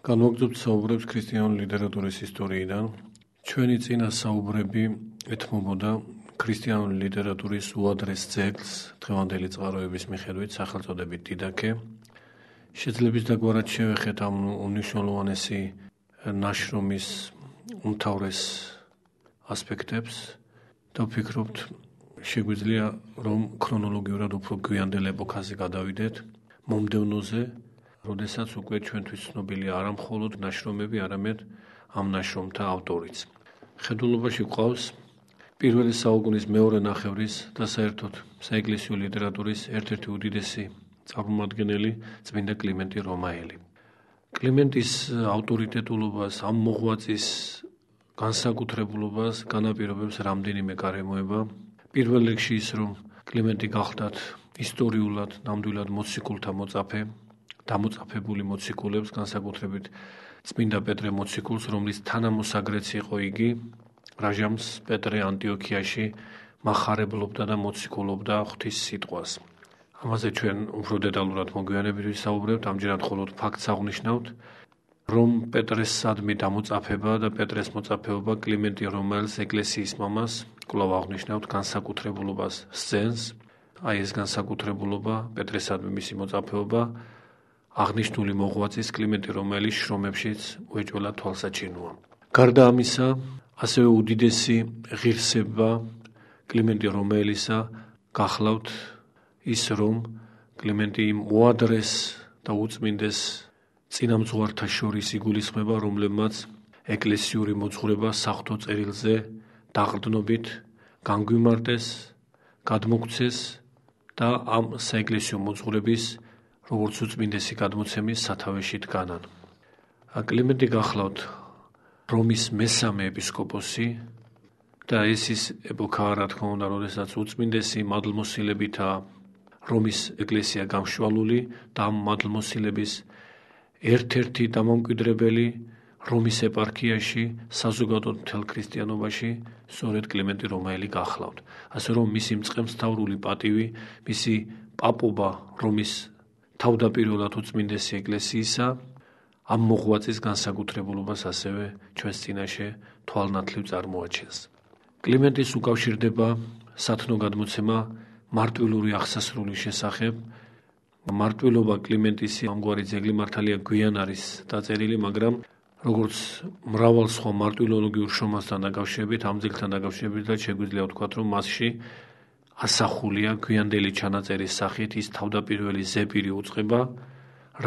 განვაგრძობთ საუბრებს ქრისტიანული ლიტერატურის ისტორიიდან. ჩვენი წინა საუბრები ეთმობოდა ქრისტიანული ლიტერატურის უადრეს ძეგლს, დღევანდელი წყაროების მიხედვით სახელწოდებით დიდაქე. შეძლებს დაგვარად შევეხეთ ამ უნიშნულოვანესი ნაშრომის უმთავრეს ასპექტებს და ვფიქრობთ, შეგვიძლია რომ ქრონოლოგიურად უფრო გვიანდელ ეპოქაზე გადავიდეთ, მომდევნოზე, როდესაც უკვე ჩვენთვის ცნობილია არა მხოლოდ ნაშრომები, არამედ ამ ნაშრომთა ავტორიც. ხედულობაში გვყავს პირველი საუკუნის მეორე ნახევრის და საერთოდ საეკლესიო ლიტერატურის ერთ-ერთი უდიდესი წარმომადგენელი წმინდა კლიმენტი რომაელი. კლიმენტის ავტორიტეტულობას, ამ მოღვაწის განსაკუთრებულობას განაპირობებს რამდენიმე გარემოება. პირველ რიგში ის, რომ კლიმენტი გახლდათ ისტორიულად, ნამდვილად მოციქულთა მოწაფე, დამოწაფებული მოციქულებს, განსაკუთრებით წმინდა პეტრე მოციქულს, რომლის თანამოსაგრეც იყო იგი, რაჟამს პეტრე ანტიოქიაში მახარებლობდა და მოციქულობდა ღვთის სიტყვას. ამაზე ჩვენ უფრო დეტალურად მოგვიანებით ვისაუბრებთ, ამჯერად მხოლოდ ფაქტს აღნიშნავთ, რომ პეტრეს სადმი დამოწაფება და პეტრეს მოწაფეობა კლიმენტი რომაელს ეკლესიის მამას კვლავ აღნიშნავთ განსაკუთრებულობას სცენს. აი ეს განსაკუთრებულობა, პეტრესადმი მისი მოწაფეობა აღნიშნული მოღვაწის კლიმენტი რომაელის შრომებშიც უეჭველად თვალსაჩინოა. გარდა ამისა, ასევე უდიდესი ღირსება კლიმენტი რომაელისა გახლავთ ის, რომ კლიმენტი იმ უადრეს და უწმინდეს წინამძღვართა შორის იგულისხმება, რომლებმაც ეკლესიური მოძღვრება საღვთო წერილზე დაყრდნობით განგვიმარტეს, გადმოგვცეს და ამ საეკლესიო მოძღვრების როგორც უწმინდესი გადმოცემის სათავეში დგანან. კლიმენტი გახლავთ რომის მესამე ეპისკოპოსი და ეს ის ეპოქაა, რა თქმა უნდა, როდესაც უწმინდესი მადლმოსილებითაა რომის ეკლესია გამშვალული და ამ მადლმოსილების ერთ-ერთი დამამკვიდრებელი რომის ეპარქიაში, საზოგადოდ მთელ ქრისტიანობაში სწორედ კლიმენტი რომაელი გახლავთ. ასე რომ მისი მწყემსთავრული პატივი, მისი პაპობა რომის თავდაპირველად უწმინდესი ეკლესიისა, ამ მოღვაწის განსაკუთრებულობას ასევე ჩვენს წინაშე თვალნათლივ წარმოაჩენს. კლიმენტის უკავშირდება სათნო გადმოცემა მარტვილური აღსასრულის შესახებ. მარტვილობა კლიმენტისი ამგვარი ძეგლი მართალია გვიან არის დაწერილი, მაგრამ როგორც მრავალ სხვა მარტვილოლოგიურ შრომასთან დაკავშირებით, ამ ძეგლთან დაკავშირებით შეგვიძლია ვთქვათ, რომ მასში ასახულია გვიანდელი ჩანაწერის სახით ის თავდაპირველი ზეპირი უწყება,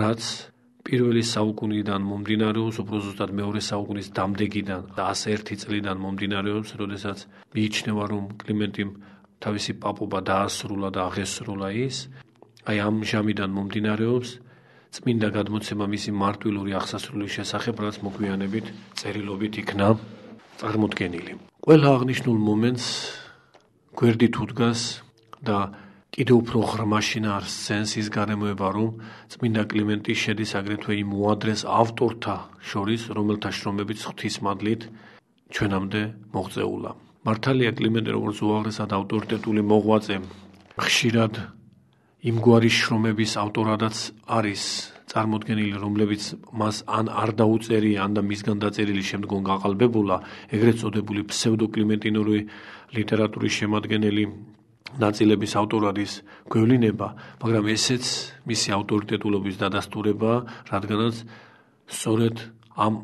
რაც პირველი საუკუნიდან მომდინარეობს, უფრო ზუსტად მეორე საუკუნის დამდეგიდან და 101 წლიდან მომდინარეობს, როდესაც მიიჩნევა, რომ კლიმენტიმ თავისი პაპობა დაასრულა და აღესრულა ის. აი ამ ჟამიდან მომდინარეობს წმინდა გადმოცემა მისი მარტვილური აღსასრულის შესახებ, რაც მოგვიანებით წერილობით იქნა წარმოდგენილი. ყველა აღნიშნულ მომენტს გვერდით უდგას და კიდევ უფრო ღრმაშინა არ სცენს ის გარემოება, რომ წმინდა კლიმენტი შედის აგრეთვე იმ უადრეს ავტორთა შორის, რომელთა შრომებიც ღვთისმადლით ჩვენამდე მოღწეულა. მართალია კლიმენტი როგორც უაღრესად ავტორიტეტული მოღვაწე, ხშირად იმგვარი შრომების ავტორადაც არის წარმოდგენილი, რომლებიც მას ან არ დაუწერია, ან და მისგან დაწერილი შემდგომ გაყალბებულა, ეგრეთ წოდებული ფსევდოკლიმენტინური ლიტერატურის შემადგენელი ნაწილების ავტორად ის გვევლინება, მაგრამ ესეც მისი ავტორიტეტულობის დადასტურებაა, რადგანაც სწორედ ამ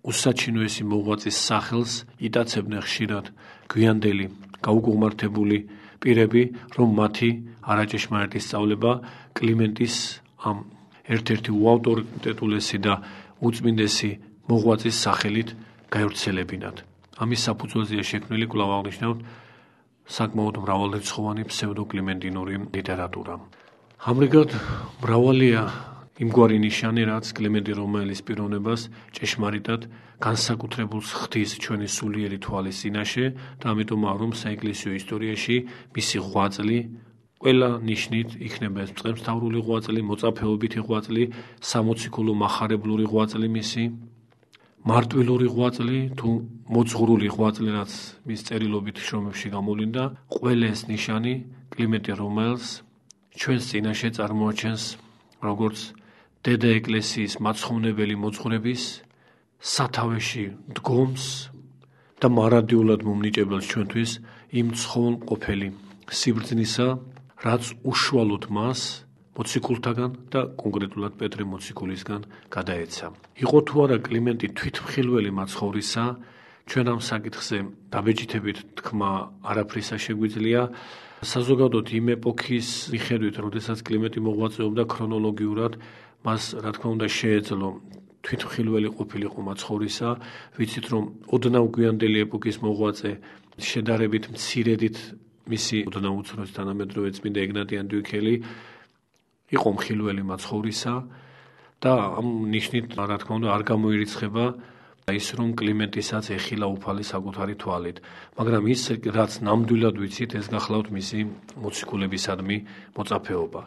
უსაჩინოესი მოღვაწის სახელს იტაცებდნენ ხშირად გვიანდელი გაუგუღმართებული პირები, რომ მათი არაჭეშმარიტი სწავლება კლიმენტის ამ ერთ-ერთი უავტორიტეტულესი და უწმინდესი მოღვაწის სახელით გაევრცელებინათ. ამის საფუძველზეა შექმნილი, კვლავ აღნიშნავთ, საკმაოდ მრავალრიცხოვანი ფსევდოკლიმენტინური ლიტერატურა. ამრიგად მრავალია იმგვარი ნიშანი, რაც კლიმენტი რომაელის პიროვნებას ჭეშმარიტად განსაკუთრებულს ხდის ჩვენი სულიერი თვალის წინაშე და ამიტომაა, რომ საეკლესიო ისტორიაში მისი ღვაწლი ყველა ნიშნით იქნება ეს მწყემსთავრული ღვაწლი, მოწაფეობითი ღვაწლი, სამოციქულო მახარებლური ღვაწლი მისი, მარტვილური ღვაწლი თუ მოძღვრული ღვაწლი, რაც მის წერილობით შრომებში გამოვლინდა, ყველა ეს ნიშანი კლიმენტი რომაელს ჩვენს წინაშე წარმოაჩენს როგორც დედა ეკლესიის მაცხოვნებელი მოძღვრების სათავეში დგომს და მარადიულად მომნიჭებელს ჩვენთვის იმ ცხოვნყოფელი სიბრძნისა, რაც უშუალოდ მას მოციქულთაგან და კონკრეტულად პეტრე მოციქულისგან გადაეცა. იყო თუ არა კლიმენტი თვითმხილველი მაცხოვრისა, ჩვენ ამ საკითხზე დაბეჭდებით თქმა არაფრისა შეგვიძლია. საზოგადოდ იმ ეპოქის მიხედვით, როდესაც კლიმენტი მოღვაწეობდა ქრონოლოგიურად, მას რა თქმა უნდა შეეძლო თვითმხილველი ყოფილიყო მაცხოვრისა. ვიცით, რომ ოდნავ გვიანდელი ეპოქის მოღვაწე შედარებით მცირედით მისი ოდნავ უცნაური თანამედროვე წმინდა ეგნატე ანტიოქიელი იყო მხილველი მაცხოვრისა და ამ ნიშნით რა თქმა უნდა არ გამოირიცხება ის რომ კლიმენტისაც ეხილა უფალი საკუთარი თვალით, მაგრამ ის რაც ნამდვილად ვიცით, ეს გახლავთ მისი მოციქულებისადმი მოწაფეობა.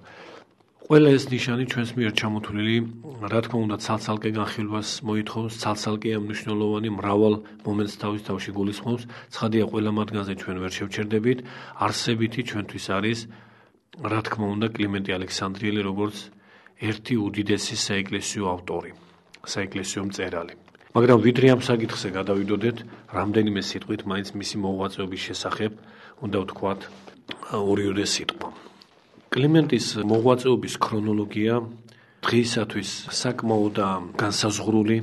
ყველა ეს ნიშანი ჩვენს მიერ ჩამოთვლილი, რა თქმა უნდა, ცალ-ცალკე განხილვას მოითხოვს, ცალ-ცალკე მნიშვნელოვანი მრავალ მომენტს თავის თავში გულისხმობს. ცხადია, ყველა მათგანზე ჩვენ ვერ შევჩერდებით. არსებითი ჩვენთვის არის, რა თქმა უნდა, კლიმენტი ალექსანდრიელი, როგორც ერთი უდიდესი საეკლესიო ავტორი, საეკლესიო მწერალი. მაგრამ ვიდრე ამ საკითხზე გადავიდოდეთ, რამდენიმე სიტყვით მაინც მისი მოღვაწეობის შესახებ უნდა ვთქვათ ორიოდე სიტყვა. კლიმენტის მოღვაწეობის ქრონოლოგია დღეისათვის საკმაოდაა განსაზღვრული.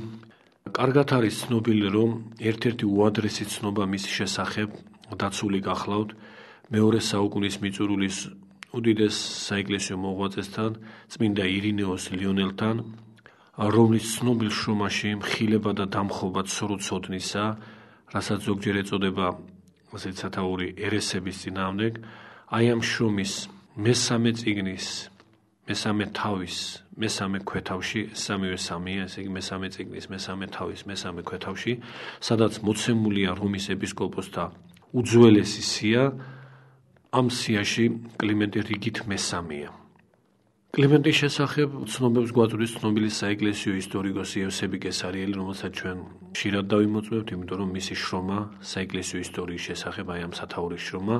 კარგად არის ცნობილი, რომ ერთ-ერთი უადრესი ცნობა მის შესახებ დაცული გახლავთ მეორე საუკუნის მიწურულის უდიდეს საეკლესიო მოღვაწესთან, წმინდა ირინეოს ლიონელთან, რომლის ცნობილ შრომაში მხილება და დამხობა ცრუცოდნისა, რასაც ზოგჯერ ეწოდება ასეთ სათაური ერესების წინააღმდეგ, აი ამ შრომის მესამე წიგნის, მესამე თავის, მესამე ქვეთავში, სამივე სამია, ესე იგი მესამე წიგნის, მესამე თავის, მესამე ქვეთავში, სადაც მოცემულია რომის ეპისკოპოსთა უძველესი სია, ამ სიაში კლიმენტი რიგით მესამეა. კლიმენტის შესახებ ცნობებს გვაწვდის ცნობილი საეკლესიო ისტორიკოსი ევსები კესარიელი, რომელსაც ჩვენ ხშირად დავიმოწმებთ, იმიტომ რომ მისი შრომა საეკლესიო ისტორიის შესახებ, აი ამ სათაურის შრომა,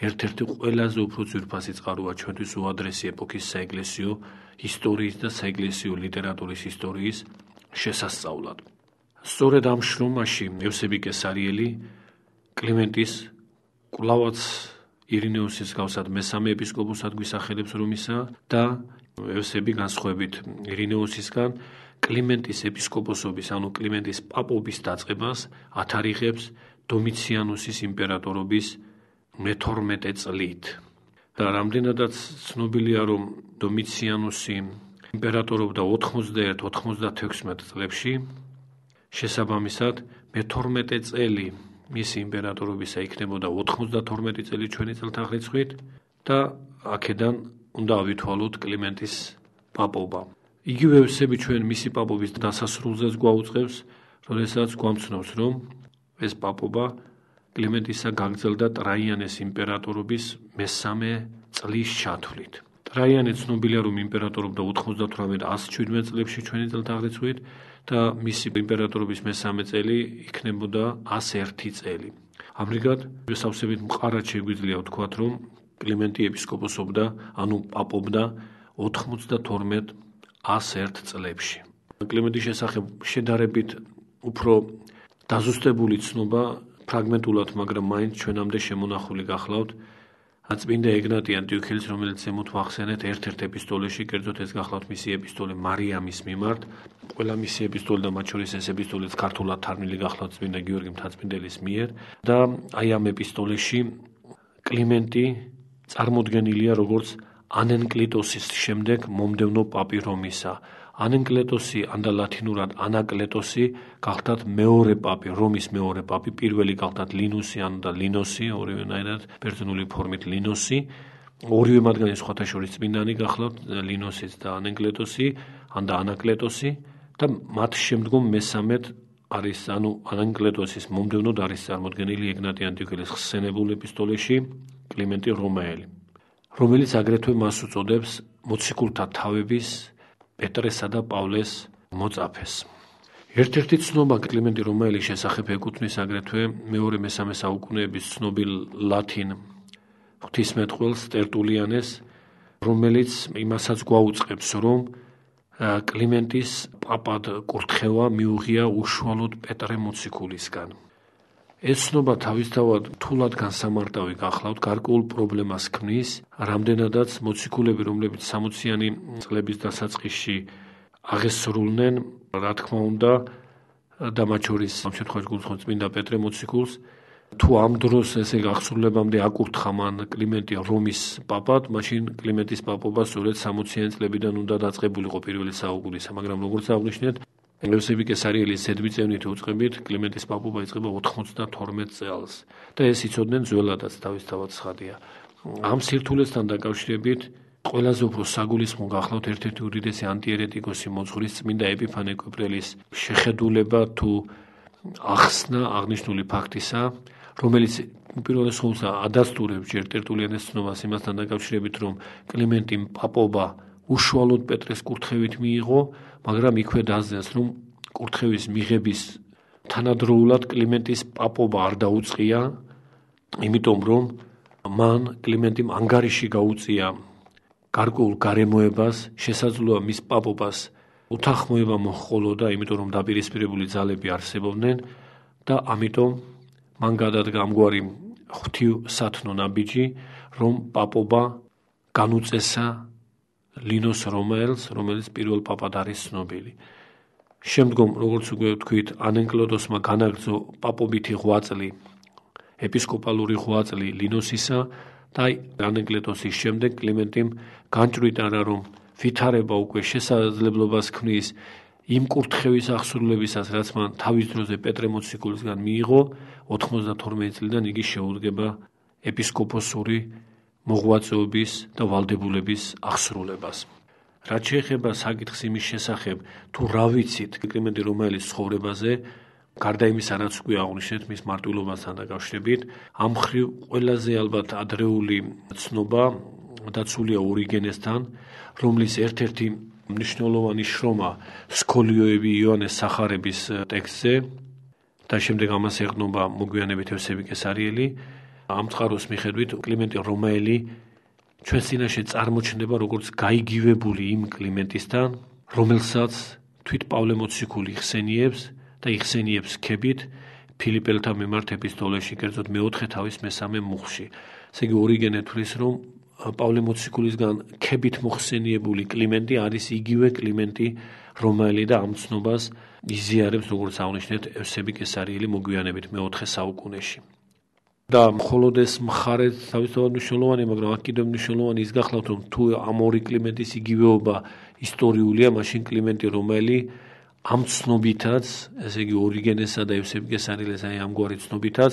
ერთ-ერთი ყველაზე უფრო ძვირფასი წყაროა ჩვენთვის უადრესი ეპოქის საეკლესიო ისტორიის და საეკლესიო ლიტერატურის ისტორიის შესასწავლად. სწორედ ამ შრომაში ევსები კესარიელი კლიმენტის კვლავაც ირინეოსის გავსად მესამე ეპისკოპოსად გვისახელებს რომისა და ევსები განსხვავებით ირინეოსისგან კლიმენტის ეპისკოპოსობის, ანუ კლიმენტის პაპობის დაწყებას ათარიღებს დომიციანუსის იმპერატორობის მე-12 წლით. და რამდენადაც ცნობილია, რომ დომიციანუსი იმპერატორობდა 91-96 წლებში, შესაბამისად მე-12 წელი მისი იმპერატორობისა იქნებოდა 92 წელი ჩვენი წელთაღრიცხვით და აქედან უნდა ავითვალოთ კლიმენტის პაპობა. იგივე ევსები ჩვენ მისი პაპობის დასასრულზეც გვაუწყებს, როდესაც გვამცნობს, რომ ეს პაპობა კლიმენტისა გაგრძელდა ტრაიანეს იმპერატორობის მესამე წლის ჩათვლით. ტრაიანე ცნობილია, რომ იმპერატორობდა 98-117 წლებში ჩვენი წელთაღრიცხვით და მისი იმპერატორობის მესამე წელი იქნებოდა 101 წელი. ამრიგად, სავსებით მყარად შეგვიძლია ვთქვათ, რომ კლიმენტი ეპისკოპოსობდა, ანუ პაპობდა 92-101 წლებში. კლიმენტის შესახებ შედარებით უფრო დაზუსტებული ცნობა ფრაგმენტულად, მაგრამ მაინც ჩვენამდე შემონახული გახლავთ წმინდა ეგნატე ანტიოქიელის, რომელიც ზემოთ ვახსენეთ ერთ-ერთ ეპისტოლეში, კერძოდ ეს გახლავთ მისი ეპისტოლე მარიამის მიმართ. ყველა მისი ეპისტოლე და მათ შორის ეს ეპისტოლეც ქართულად თარგმნილი გახლავთ წმინდა გიორგი მთაწმინდელის მიერ და აი ამ ეპისტოლეში კლიმენტი წარმოდგენილია როგორც ანენკლეტოსის შემდეგ მომდევნო პაპი რომისა. ანენკლეტოსი ანდა ლათინურად ანაკლეტოსი გახდათ მეორე პაპი, რომის მეორე პაპი, პირველი გახდათ ლინუსი ანდა ლინოსი, ორივენაირად ბერძნული ფორმით ლინოსი. ორივე მათგანი სხვათა შორის წმინდანი გახლავთ, ლინოსიც და ანენკლეტოსი, ანდა ანაკლეტოსი და მათ შემდგომ მესამედ არის, ანუ ანენკლეტოსის მომდევნოდ არის წარმოდგენილი ეგნატე ანტიოქიელის ხსენებულ ეპისტოლეში კლიმენტი რომაელი, რომელიც აგრეთვე მას უწოდებს მოციქულთა თავების პეტრესა და პავლეს მოწაფეს. ერთ-ერთი ცნობა კლიმენტი რომაელის შესახებ ეკუთვნის აგრეთვე მეორე-მესამე საუკუნეების ცნობილ ლათინ ღვთისმეტყველს ტერტულიანეს, რომელიც იმასაც გვაუწყებს, რომ კლიმენტის პაპად კურთხევა მიუღია უშუალოდ პეტრე მოციქულისგან. ეს ცნობა თავისთავად რთულად განსამარტავი გახლავთ გარკვეულ პრობლემას ქმნის, რამდენადაც მოციქულები, რომლებიც 60-იანი წლების დასაწყისში აღესრულნენ, რა თქმა უნდა, და მათ შორის ამ შემთხვევაში გულისხმობ წმინდა პეტრე მოციქულს, თუ ამ დროს ესე აღსრულებამდე აკურთხა მან კლიმენტი რომის პაპად, მაშინ კლიმენტის პაპობა სწორედ 60-იანი წლებიდან უნდა დაწყებულიყო პირველი საუკუნისა, მაგრამ როგორც აღნიშნეთ, იოსები კესარიელის ზედმიწევნით უწყებით კლიმენტის პაპობა იწყება 92 წელს და ეს იცოდნენ ძველადაც თავისთავად ცხადია. ამ სირთულესთან დაკავშირებით ყველაზე უფრო საგულისხმო გახლავთ ერთ-ერთი უდიდესი ანტიერეტიკოსი მოძღვრის წმინდა ეპიფანე კვიპრელის შეხედულება თუ ახსნა აღნიშნული ფაქტისა, რომელიც უპირველეს ყოვლისა ადასტურებს ჯერ ტერტულიანეს ცნობას იმასთან დაკავშირებით, რომ კლიმენტიმ პაპობა უშუალოდ პეტრეს კურთხევით მიიღო, მაგრამ იქვე დაძნეს, რომ კურთხევის მიღების თანადროულად კლიმენტის პაპობა არ დაუწყია, იმიტომ რომ მან კლიმენტიმ ანგარიში გაუწია გარკვეულ გარემოებას, შესაძლოა მის პაპობას უთანხმოება მოჰყოლოდა, იმიტომ რომ დაპირისპირებული ძალები არსებობდნენ და ამიტომ მან გადადგა ამგვარი ღვთივსათნო ნაბიჯი, რომ პაპობა განუწესა ლინოს რომაელს, რომელიც პირველ პაპად არის ცნობილი. შემდგომ, როგორც უკვე ვთქვით, ანენკლოდოსმა განაგრძო პაპობითი ღვაწლი, ეპისკოპალური ღვაწლი ლინოსისა და ანენკლოდოსის შემდეგ კლიმენტიმ განჭვრიტა, რომ ვითარება უკვე შესაძლებლობას ქმნის იმ კურთხევის აღსრულებისას, რაც მან თავის დროზე პეტრე მოციქულისგან მიიღო, 92 წლიდან იგი შეუდგება ეპისკოპოსური მოღვაწეობის და ვალდებულების აღსრულებას. რაც შეეხება საკითხს იმის შესახებ, თუ რა ვიცით კლიმენტი რომაელის ცხოვრებაზე, გარდა იმისა, რაც უკვე აღნიშნეთ მის მარტვილობასთან დაკავშირებით, ამ მხრივ ყველაზე ალბათ ადრეული ცნობა დაცულია ორიგენესთან, რომლის ერთ-ერთი მნიშვნელოვანი შრომა სქოლიოები იოანეს სახარების ტექსტზე და შემდეგ ამას ეყრდნობა მოგვიანებით იოსები კესარიელი. ამ წყაროს მიხედვით კლიმენტი რომაელი ჩვენს წინაშე წარმოჩნდება როგორც გაიგივებული იმ კლიმენტისთან, რომელსაც თვით პავლე მოციქული იხსენიებს და იხსენიებს ქებით ფილიპელთა მიმართ ეპისტოლეში, კერძოდ მეოთხე თავის მესამე მუხლში. ესე იგი ორიგენე თვლის, რომ პავლე მოციქულისგან ქებით მოხსენიებული კლიმენტი არის იგივე კლიმენტი რომაელი და ამ ცნობას იზიარებს, როგორც აღნიშნეთ, იოსები კესარიელი მოგვიანებით მეოთხე საუკუნეში. და მხოლოდ ეს მხარე თავისთავად მნიშვნელოვანია, მაგრამ აქ კიდევ მნიშვნელოვანი ის გახლავთ, რომ თუ ამ ორი კლიმენტის იგივეობა ისტორიულია, მაშინ კლიმენტი რომაელი ამ ცნობითაც, ესე იგი ორიგენესა და იოსებ კესარიელის ამგვარი ცნობითაც,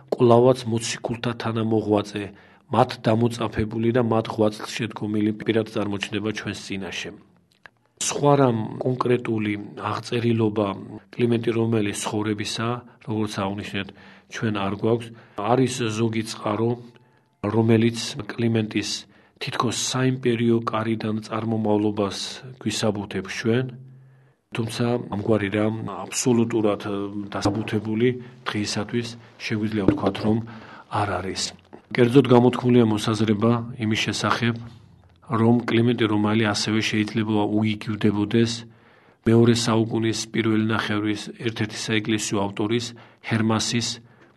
კვლავაც მოციქულთა თანამოღვაწე, მათ დამოწაფებული და მათ ღვაწლს შედგომილი პირად წარმოჩნდება ჩვენს წინაშე. სხვა რამ კონკრეტული აღწერილობა კლიმენტი რომაელის ცხოვრებისა, როგორც აღნიშნეთ, ჩვენ არ გვაქვს, არის ზოგი წყარო, რომელიც კლიმენტის თითქოს საიმპერიო კარიდან წარმომავლობას გვისაბუთებს ჩვენ, თუმცა ამგვარი რამ აბსოლუტურად დასაბუთებული დღეისათვის შეგვიძლია ვთქვათ, რომ არ არის. კერძოდ გამოთქმულია მოსაზრება იმის შესახებ, რომ კლიმენტი რომაელი ასევე შეიძლება უიგივდებოდეს მეორე საუკუნის პირველი ნახევრის ერთ-ერთი საეკლესიო ავტორის ჰერმასის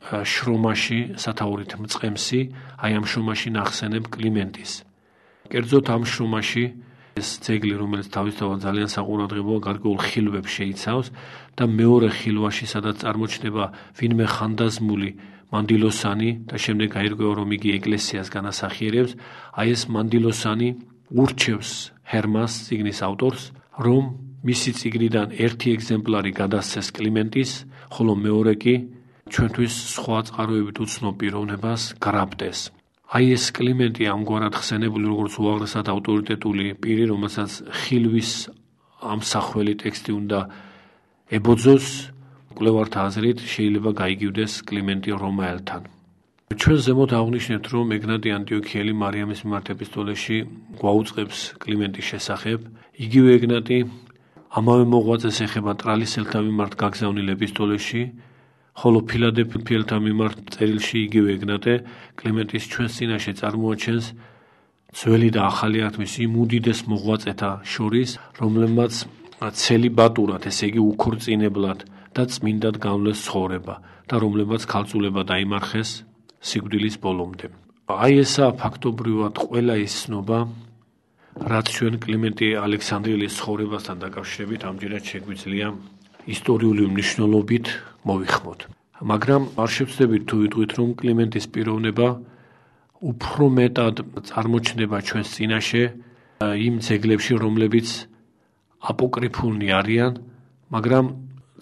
შრომაში, სათაურით მწყემსი, აი ამ შრომაში ნახსენებ კლიმენტის. კერძოდ ამ შრომაში ეს ძეგლი, რომელიც თავისთავად ძალიან საყურადღებოა, გარკვეულ ხილვებს შეიცავს და მეორე ხილვაში, სადაც წარმოჩნდება ვინმე ხანდაზმული მანდილოსანი და შემდეგ გაირკვევა, რომ იგი ეკლესიას განასახიერებს, აი ეს მანდილოსანი ურჩევს ჰერმას, წიგნის ავტორს, რომ მისი წიგნიდან ერთი ეგზემპლარი გადასცეს კლიმენტის, ხოლო მეორე კი ჩვენთვის სხვა წყაროებით უცნობ პიროვნებას გრაბდეს. აი ეს კლიმენტი ამგვარად ხსენებული, როგორც უაღრესად ავტორიტეტული პირი, რომელსაც ხილვის ამსახველი ტექსტი უნდა ებოძოს, მკვლევართა აზრით შეიძლება გაიგივდეს კლიმენტი რომაელთან. ჩვენ ზემოთ აღნიშნეთ, რომ ეგნატი ანტიოქიელი მარიამის მიმართ ეპისტოლეში გვაუწყებს კლიმენტის შესახებ. იგივე ეგნატი ამავე მოღვაწეს ეხება ტრალისელთა მიმართ გაგზავნილ ეპისტოლეში, ხოლო ფილადელფიელთა მიმართ წერილში იგივე ეგნატე კლიმენტის ჩვენს წინაშე წარმოაჩენს ძველი და ახალი ათმის იმ უდიდეს მოღვაწეთა შორის, რომლებმაც ცელიბატურად, ესე იგი უქორწინებლად და წმინდად განვლეს ცხოვრება და რომლებმაც ქალწულება დაიმარხეს სიკვდილის ბოლომდე. აი ესა ფაქტობრივად ყველა ის ცნობა, რაც ჩვენ კლიმენტი ალექსანდრიელის ცხოვრებასთან დაკავშირებით ამჯერად შეგვიძლია ისტორიული მნიშვნელობით მოვიხმოთ. მაგრამ არ შევცდებით თუ ვიტყვით, რომ კლიმენტის პიროვნება უფრო მეტად წარმოჩნდება ჩვენს წინაშე იმ ძეგლებში, რომლებიც აპოკრიფულნი არიან, მაგრამ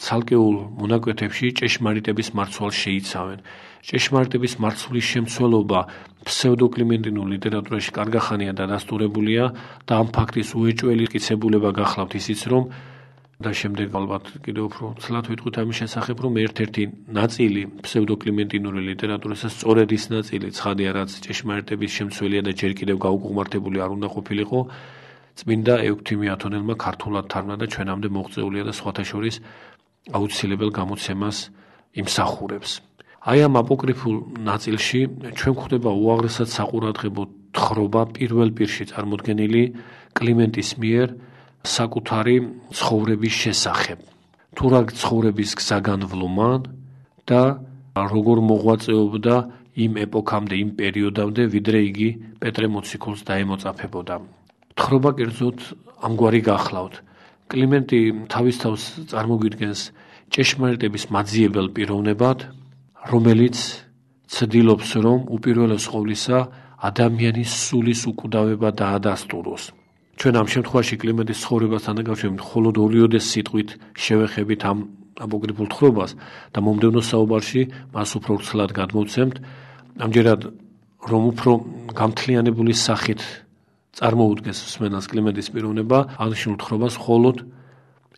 ცალკეულ მონაკვეთებში ჭეშმარიტების მარცვალს შეიცავენ. ჭეშმარიტების მარცვლის შემცველობა ფსევდოკლიმენტინურ ლიტერატურაში კარგახანია დადასტურებულია და ამ ფაქტის უეჭველი მტკიცებულება გახლავთ ისიც, რომ და შემდეგ ალბათ კიდევ უფრო ცლად ვიტყვით ამის შესახებ, რომ ერთ-ერთი ნაწილი ფსევდოკლიმენტინური ლიტერატურისა სწორედ ის ნაწილი ცხადია, რაც ჭეშმარიტების შემცველია და ჯერ კიდევ გაუკუღმართებული არ უნდა ყოფილიყო, წმინდა ეუქტიმი ათონელმა ქართულად თარგმნა და ჩვენამდე მოღწეულია და სხვათა შორის აუცილებელ გამოცემას იმსახურებს. აი ამ აპოკრიფულ ნაწილში ჩვენ გვხვდება უაღრესად საყურადღებო თხრობა პირველ პირში წარმოდგენილი კლიმენტის მიერ საკუთარი ცხოვრების შესახებ. თუ რა ცხოვრების გზა განვლომან და როგორ მოღვაწეობდა იმ ეპოქამდე, იმ პერიოდამდე, ვიდრე იგი პეტრე მოციქულს დაემოწაფებოდა. თხრობა კერძოდ ამგვარი გახლავთ. კლიმენტი თავის თავს წარმოგვიდგენს ჭეშმარიტების მაძიებელ პიროვნებად, რომელიც ცდილობს, რომ უპირველეს ყოვლისა ადამიანის სულის უკვდავება დაადასტუროს. ჩვენ ამ შემთხვევაში კლიმენტის ცხოვრებასთან დაკავშირებით მხოლოდ ორიოდეს სიტყვით შევეხებით ამ აპოკრიფულ თხრობას და მომდევნო საუბარში მას უფრო ვრცლად გადმოვცემთ. ამჯერად რომ უფრო გამთლიანებული სახით წარმოუდგეს მსმენელს კლიმენტის პიროვნება, აღნიშნულ თხრობას მხოლოდ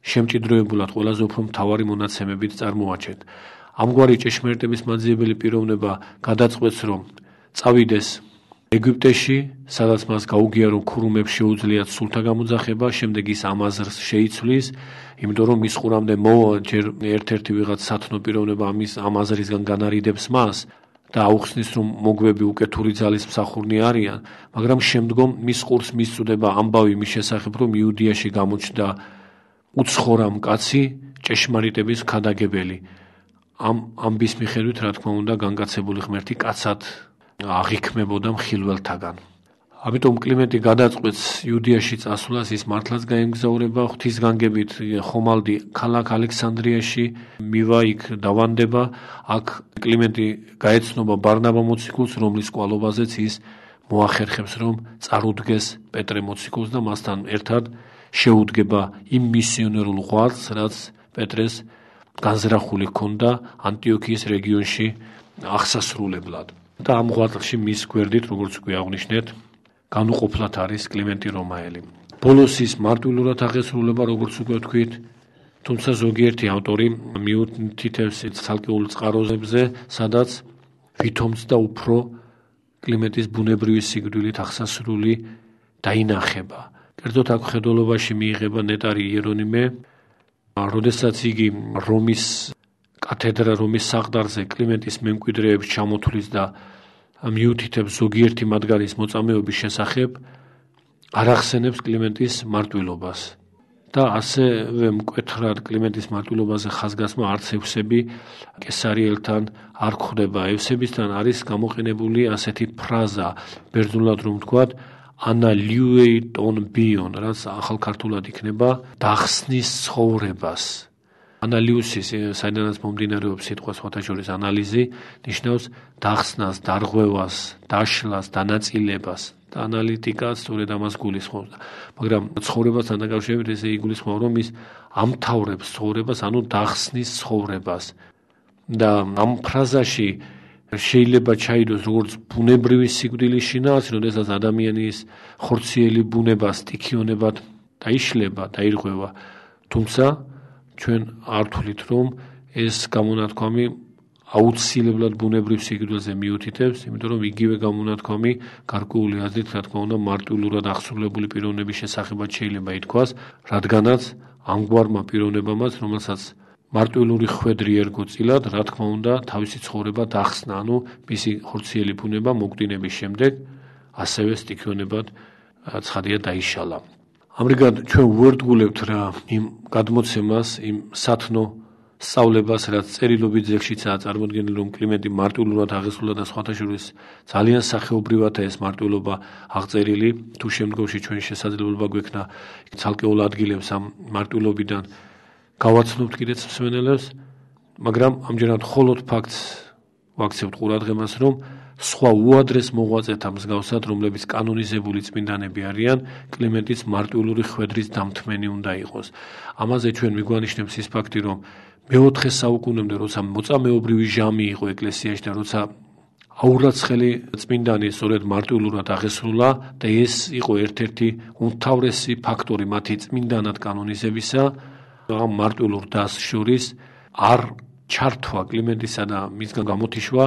შემჭიდროებულად ყველაზე უფრო მთავარი მონაცემებით წარმოაჩენთ. ამგვარი ჭეშმარიტების მაძიებელი პიროვნება გადაწყვეტს, რომ წავიდეს ეგვიპტეში, სადაც მას გაუგია, რომ ქურუმებს შეუძლიათ სულთა გამოძახება, შემდეგ ის ამ აზრს შეიცვლის, იმიტომ რომ მის ყურამდე მოვა ჯერ ერთ-ერთი ვიღაც სათნო პიროვნება ამ აზრისგან განარიდებს მას და აუხსნის, რომ მოგვები უკეთური ძალის მსახურნი არიან, მაგრამ შემდგომ მის ყურს მისწვდება ამბავი მის შესახებ, რომ იუდიაში გამოჩნდა უცხორა მკაცი, ჭეშმარიტების ქადაგებელი. ამ ამბის მიხედვით, რა თქმა უნდა, განგაცებული ღმერთი კაცად აღიქმებოდა მხილველთაგან. ამიტომ კლიმენტი გადაწყვეტს იუდიაში წასვლას, ის მართლაც გაემგზავრება ღვთისგანგებით ხომალდი ქალაქ ალექსანდრიაში, მივა იქ დავანდება, აქ კლიმენტი გაეცნობა ბარნაბა მოციქულს, რომლის კვალობაზეც ის მოახერხებს, რომ წარუდგეს პეტრე მოციქულს და მასთან ერთად შეუდგება იმ მისიონერულ ღვაწლს, რაც პეტრეს განზრახული ჰქონდა ანტიოქიის რეგიონში აღსასრულებლად. და ამ ღვაწლში მის გვერდით, როგორც უკვე აღვნიშნეთ, განუყოფლად არის კლიმენტი რომაელი. ბოლოს ის მარტვილურად აღესრულება, როგორც უკვე ვთქვით, თუმცა ზოგიერთი ავტორი მიუთითებს ცალკეულ წყაროებზე, სადაც ვითომც და უფრო კლიმენტის ბუნებრივი სიკვდილით აღსასრული დაინახება. კერძოდ აქ მხედველობაში მიიღება ნეტარი იერონიმე, როდესაც იგი რომის კათედრა, რომის საყდარზე კლიმენტის მემკვიდრეებს ჩამოთვლის და მიუთითებს ზოგიერთი მათგანის მოწამეობის შესახებ, არ ახსენებს კლიმენტის მარტვილობას. და ასევე მკვეთრად კლიმენტის მარტვილობაზე ხაზგასმა არც ევსები კესარიელთან არ გვხვდება. ევსებისთან არის გამოყენებული ასეთი ფრაზა, ბერძნულად რომ ვთქვათ, ანალიუეი ტონ ბიონ, რაც ახალ ქართულად იქნება დახსნის ცხოვრებას. ანალიუსის, საიდანაც მომდინარეობს სიტყვა სხვათა შორის ანალიზი, ნიშნავს დახსნას, დარღვევას, დაშლას, დანაწილებას და ანალიტიკაც სწორედ ამას გულისხმობს. მაგრამ ცხოვრებასთან დაკავშირებით ესე იგულისხმება, რომ ის ამთავრებს ცხოვრებას, ანუ დახსნის ცხოვრებას. და ამ ფრაზაში შეიძლება ჩაიდოს როგორც ბუნებრივი სიკვდილის შინაარსი, როდესაც ადამიანის ხორციელი ბუნება სტიქიონებად დაიშლება, დაირღვევა, თუმცა ჩვენ არ ვთვლით, რომ ეს გამონათქვამი აუცილებლად ბუნებრივ სიკვდილზე მიუთითებს, იმიტომ რომ იგივე გამონათქვამი გარკვეული აზრით, რა თქმა უნდა, მარტვილურად აღსრულებული პიროვნების შესახებაც შეიძლება ითქვას, რადგანაც ამგვარმა პიროვნებამაც, რომელსაც მარტვილური ხვედრი ერგო წილად, რა თქმა უნდა, თავისი ცხოვრება დახსნა, ანუ მისი ხორციელი ბუნება მოგვდინების შემდეგ ასევე სტიქიონებად ცხადია დაიშალა. ამრიგად ჩვენ ვუერთგულებთ რა იმ გადმოცემას, იმ სათნო სწავლებას, რაც წერილობით ზეგშიცაა წარმოდგენილი, რომ კლიმენტი მარტვილურად აღესრულა და სხვათა შორის ძალიან სახეობრივათა ეს მარტვილობა აღწერილი, თუ შემდგომში ჩვენ შესაძლებლობა გვექნა ცალკეულ ადგილებს ამ მარტვილობიდან გავაცნობთ კიდეც მსმენელებს, მაგრამ ამჯერად მხოლოდ ფაქტს ვაქცევთ ყურადღებას, რომ სხვა უადრეს მოღვაწეთა მსგავსად, რომლებიც კანონიზებული წმინდანები არიან, კლიმენტის მარტვილური ხვედრის დამთმენი უნდა იყოს. ამაზე ჩვენ მიგვანიშნებს ის ფაქტი, რომ მეოთხე საუკუნემდე, როცა მოწამეობრივი ჟამი იყო ეკლესიაში და როცა აურაცხელი წმინდანი სწორედ მარტვილურად აღესრულა და ეს იყო ერთ-ერთი უმთავრესი ფაქტორი მათი წმინდანად კანონიზებისა, ამ მარტვილურ დასს შორის არ ჩართვა კლიმენტისა და მისგან გამოთიშვა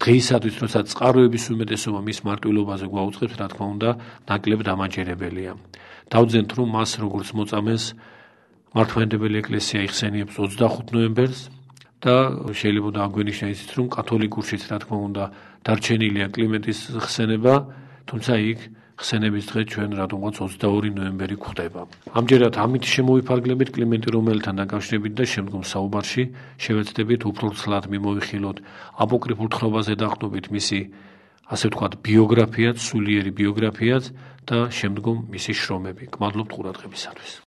დღეისათვის, როცა წყაროების უმეტესობა მის მარტვილობაზე გვაუწყებს, რა თქმა უნდა, ნაკლებ დამაჯერებელია. დავძენთ, რომ მას როგორც მოწამეს მართლმადიდებელი ეკლესია იხსენიებს 25 ნოემბერს და შეიძლება დაგვენიშნა ისიც, რომ კათოლიკურშიც, რა თქმა უნდა, დარჩენილია კლიმენტის ხსენება, თუმცა იქ ხსენების დღე ჩვენ რატომღაც 22 ნოემბერი გვხვდება. ამჯერად ამით შემოვიფარგლებით კლიმენტი რომელთან დაკავშირებით და შემდგომ საუბარში შევეცდებით უფრო ცლად მიმოვიხილოთ აპოკრიფულ თხრობაზე დაყრდნობით მისი, ასე ვთქვათ, ბიოგრაფიაც, სულიერი ბიოგრაფიაც და შემდგომ მისი შრომები. გმადლობთ ყურადღებისათვის.